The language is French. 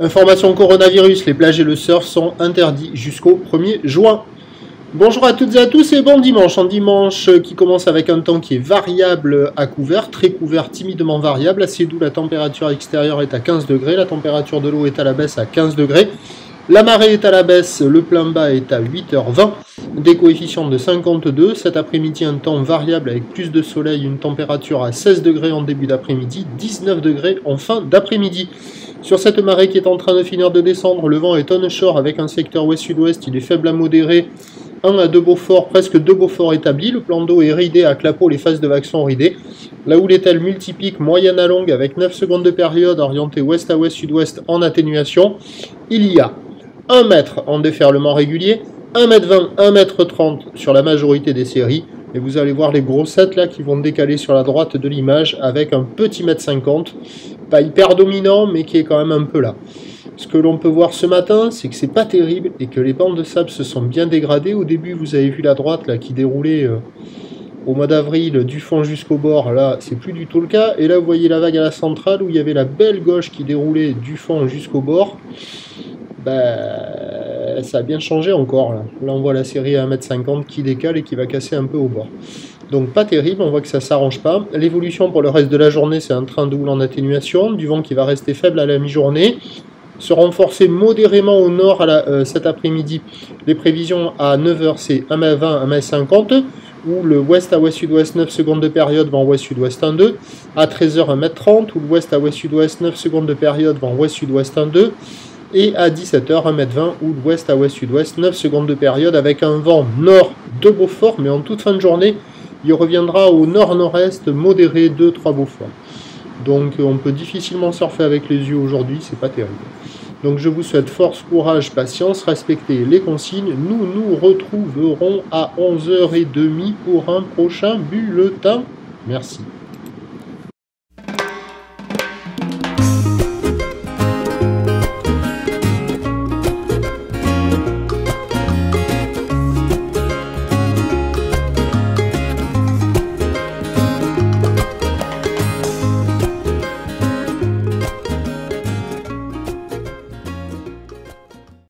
Information coronavirus, les plages et le surf sont interdits jusqu'au 1er juin. Bonjour à toutes et à tous et bon dimanche. Un dimanche qui commence avec un temps qui est variable à couvert, très couvert, timidement variable. Assez doux, la température extérieure est à 15 degrés, la température de l'eau est à la baisse à 15 degrés. La marée est à la baisse, le plein bas est à 8h20, des coefficients de 52. Cet après-midi, un temps variable avec plus de soleil, une température à 16 degrés en début d'après-midi, 19 degrés en fin d'après-midi. Sur cette marée qui est en train de finir de descendre, le vent est onshore avec un secteur ouest-sud-ouest, il est faible à modéré, 1 à 2 Beaufort, presque 2 Beaufort établis. Le plan d'eau est ridé à Clapeau, les phases de vagues sont ridées. La houle est-elle multipique, moyenne à longue avec 9 secondes de période, orientée ouest à ouest-sud-ouest en atténuation. Il y a 1 mètre en déferlement régulier, 1m20, 1m30 sur la majorité des séries. Et vous allez voir les grossettes là qui vont décaler sur la droite de l'image avec un petit 1m50. Pas hyper dominant, mais qui est quand même un peu là. Ce que l'on peut voir ce matin, c'est que c'est pas terrible et que les bandes de sable se sont bien dégradées. Au début, vous avez vu la droite là qui déroulait au mois d'avril du fond jusqu'au bord. Là, c'est plus du tout le cas. Et là, vous voyez la vague à la centrale où il y avait la belle gauche qui déroulait du fond jusqu'au bord. Ça a bien changé encore. Là, on voit la série à 1m50 qui décale et qui va casser un peu au bord. Donc pas terrible, on voit que ça s'arrange pas. L'évolution pour le reste de la journée, c'est un train de houle en atténuation, du vent qui va rester faible à la mi-journée, se renforcer modérément au nord cet après-midi. Les prévisions à 9h, c'est 1m20, 1m50, où le ouest à ouest-sud-ouest, 9 secondes de période, vent ouest-sud-ouest 1-2. À 13h, 1m30, où l'ouest à ouest-sud-ouest, 9 secondes de période, vent ouest-sud-ouest 1-2. Et à 17h, 1m20, ou l'ouest à ouest-sud-ouest, 9 secondes de période, avec un vent nord de Beaufort, mais en toute fin de journée, il reviendra au nord-nord-est, modéré 2-3 Beaufort. Donc on peut difficilement surfer avec les yeux aujourd'hui, c'est pas terrible. Donc je vous souhaite force, courage, patience, respectez les consignes. Nous nous retrouverons à 11h30 pour un prochain bulletin. Merci.